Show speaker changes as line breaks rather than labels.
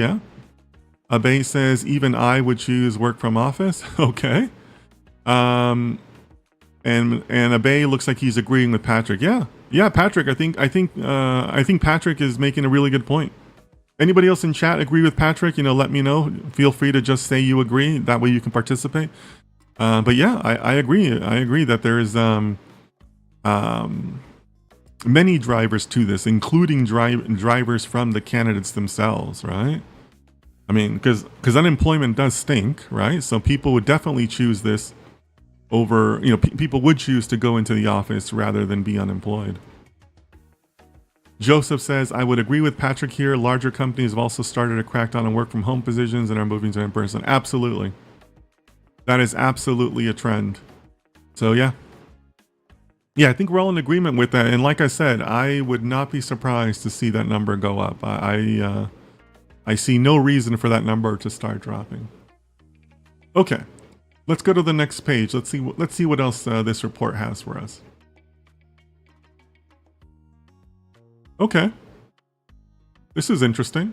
Yeah. Abe says, even I would choose work from office. Okay. And Abe looks like he's agreeing with Patrick. Yeah. Yeah, Patrick, I think Patrick is making a really good point. Anybody else in chat agree with Patrick? Let me know. Feel free to just say you agree. That way you can participate. But yeah, I agree. I agree that there is many drivers to this, including drivers from the candidates themselves, right? I mean, because unemployment does stink, right? So people would definitely choose this over, people would choose to go into the office rather than be unemployed. Joseph says, I would agree with Patrick here. Larger companies have also started to crack down on work from home positions and are moving to in-person. Absolutely. That is absolutely a trend. So yeah. Yeah, I think we're all in agreement with that. And like I said, I would not be surprised to see that number go up. I see no reason for that number to start dropping. Okay, let's go to the next page. Let's see what else this report has for us. Okay, this is interesting.